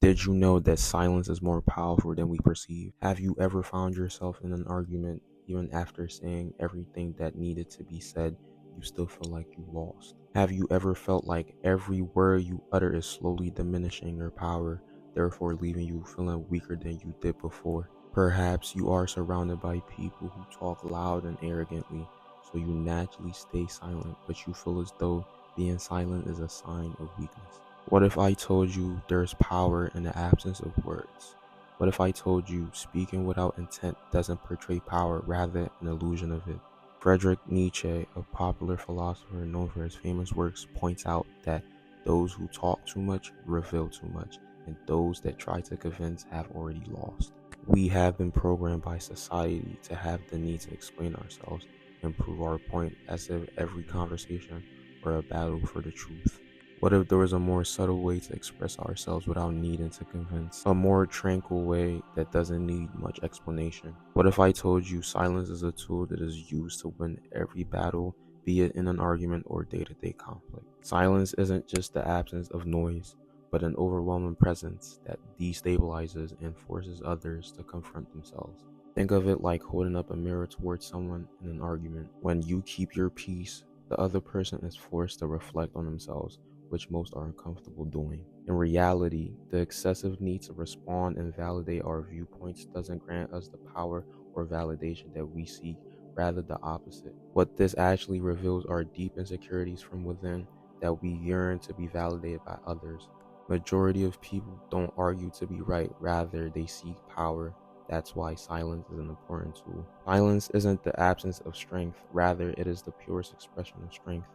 Did you know that silence is more powerful than we perceive? Have you ever found yourself in an argument, even after saying everything that needed to be said, you still feel like you lost? Have you ever felt like every word you utter is slowly diminishing your power, therefore leaving you feeling weaker than you did before? Perhaps you are surrounded by people who talk loud and arrogantly, so you naturally stay silent, but you feel as though being silent is a sign of weakness. What if I told you there's power in the absence of words? What if I told you speaking without intent doesn't portray power, rather an illusion of it? Friedrich Nietzsche, a popular philosopher known for his famous works, points out that those who talk too much reveal too much, and those that try to convince have already lost. We have been programmed by society to have the need to explain ourselves and prove our point, as if every conversation were a battle for the truth. What if there was a more subtle way to express ourselves without needing to convince? A more tranquil way that doesn't need much explanation? What if I told you silence is a tool that is used to win every battle, be it in an argument or day-to-day conflict? Silence isn't just the absence of noise, but an overwhelming presence that destabilizes and forces others to confront themselves. Think of it like holding up a mirror towards someone in an argument. When you keep your peace, the other person is forced to reflect on themselves, which most are uncomfortable doing. In reality, the excessive need to respond and validate our viewpoints doesn't grant us the power or validation that we seek, rather the opposite. What this actually reveals are deep insecurities from within that we yearn to be validated by others. Majority of people don't argue to be right, rather they seek power. That's why silence is an important tool. Silence isn't the absence of strength, rather it is the purest expression of strength.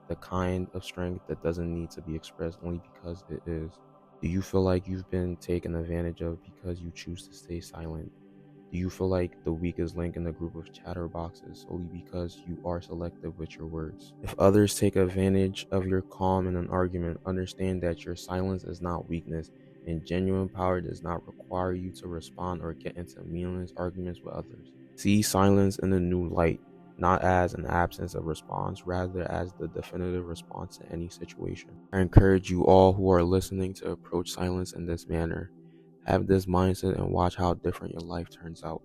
The kind of strength that doesn't need to be expressed only because it is. Do you feel like you've been taken advantage of because you choose to stay silent? Do you feel like the weakest link in the group of chatterboxes solely because you are selective with your words? If others take advantage of your calm in an argument, understand that your silence is not weakness, and genuine power does not require you to respond or get into meaningless arguments with others. See silence in a new light, not as an absence of response, rather as the definitive response to any situation. I encourage you all who are listening to approach silence in this manner. Have this mindset and watch how different your life turns out.